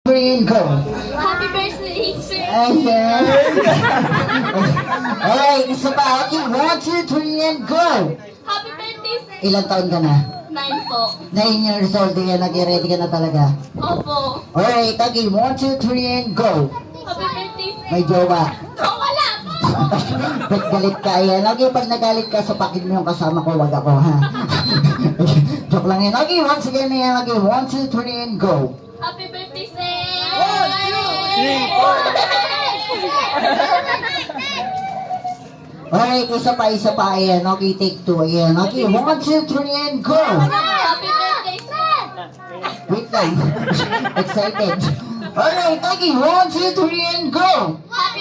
3, and go. Happy birthday, sir! Ayan. Alright, isa pa. Okay, 1, 2, 3, and go. Happy birthday, sir! Ilang taon ka na? 9 po. 9 years old. Yan, nag-ready ka na talaga. Opo. Alright, okay, 1, 2, 3, and go. Happy birthday, sir! May jowa. Oh, wala po! Ba't galit ka? Ayan, okay, pag nagalit ka, sapakin mo yung kasama ko, wag ako, ha? Joke lang yan. Okay, once again na yan. Okay, 1, 2, 3, and go. Happy birthday, sir! 1, 2, 3, 4! Alright, isa pa. Ayan, okay, take 2. Ayan, okay, 1, 2, 3, and go. Happy birthday, sir! Wait lang. Excited. Alright, okay, 1, 2, 3, and go. Happy